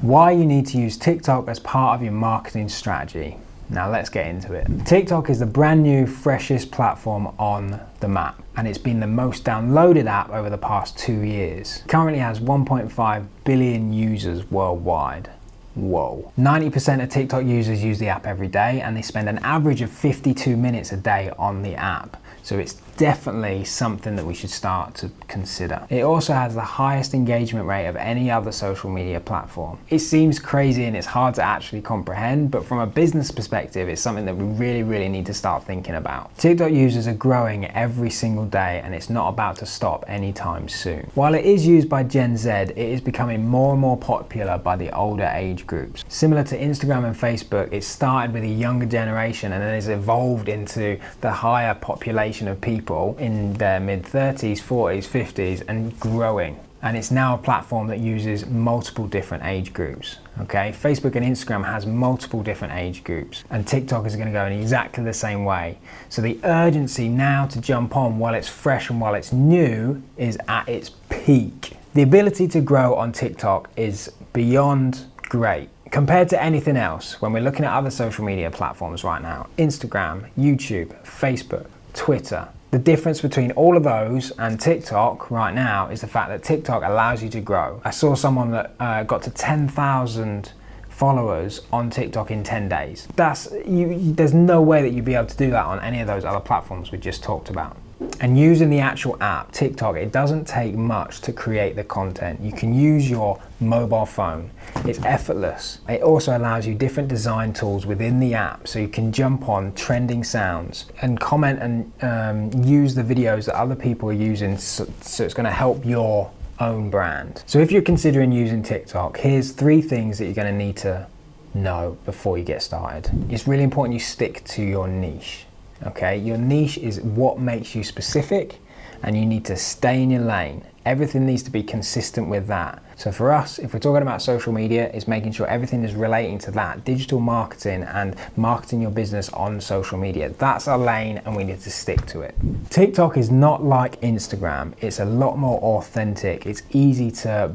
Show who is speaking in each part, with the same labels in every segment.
Speaker 1: Why you need to use TikTok as part of your marketing strategy. Now let's get into it. TikTok is the brand new, freshest platform on the map, and it's been the most downloaded app over the past 2 years. Currently has 1.5 billion users worldwide. Whoa. 90% of TikTok users use the app every day, and they spend an average of 52 minutes a day on the app. So it's definitely something that we should start to consider. It also has the highest engagement rate of any other social media platform. It seems crazy and it's hard to actually comprehend, but from a business perspective, it's something that we really need to start thinking about. TikTok users are growing every single day, and it's not about to stop anytime soon. While it is used by Gen Z, it is becoming more and more popular by the older age groups. Similar to Instagram and Facebook, it started with a younger generation and then has evolved into the higher population of people in their mid-30s, 40s, 50s, and growing. And it's now a platform that uses multiple different age groups. Okay, Facebook and Instagram has multiple different age groups, and TikTok is going to go in exactly the same way. So the urgency now to jump on while it's fresh and while it's new is at its peak. The ability to grow on TikTok is beyond great. Compared to anything else, when we're looking at other social media platforms right now, Instagram, YouTube, Facebook, Twitter, the difference between all of those and TikTok right now is the fact that TikTok allows you to grow. I saw someone that got to 10,000 followers on TikTok in 10 days. There's no way that you'd be able to do that on any of those other platforms we just talked about. And using the actual app, TikTok, it doesn't take much to create the content. You can use your mobile phone. It's effortless. It also allows you different design tools within the app, so you can jump on trending sounds and comment and use the videos that other people are using, so it's going to help your own brand. So if you're considering using TikTok, here's 3 things that you're going to need to know before you get started. It's really important you stick to your niche. Okay, your niche is what makes you specific, and you need to stay in your lane. Everything needs to be consistent with that. So for us, if we're talking about social media, it's making sure everything is relating to that, digital marketing and marketing your business on social media. That's our lane, and we need to stick to it. TikTok is not like Instagram. It's a lot more authentic. It's easy to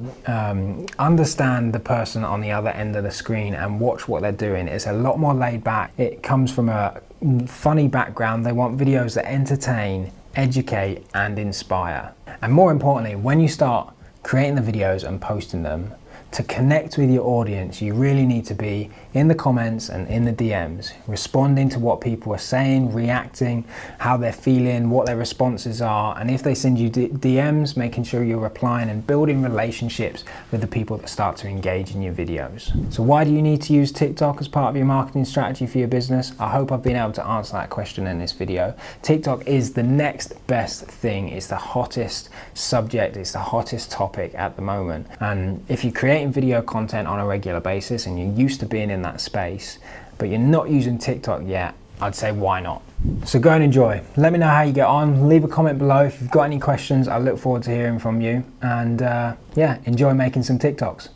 Speaker 1: understand the person on the other end of the screen and watch what they're doing. It's a lot more laid back. It comes from a funny background. They want videos that entertain, educate, and inspire. And more importantly, when you start creating the videos and posting them, to connect with your audience, you really need to be in the comments and in the DMs, responding to what people are saying, reacting, how they're feeling, what their responses are, and if they send you DMs, making sure you're replying and building relationships with the people that start to engage in your videos. So why do you need to use TikTok as part of your marketing strategy for your business? I hope I've been able to answer that question in this video. TikTok is the next best thing. It's the hottest subject, it's the hottest topic at the moment. And if you create video content on a regular basis and you're used to being in that space, but you're not using TikTok yet, I'd say why not? So go and enjoy. Let me know how you get on. Leave a comment below if you've got any questions. I look forward to hearing from you, and yeah, enjoy making some TikToks.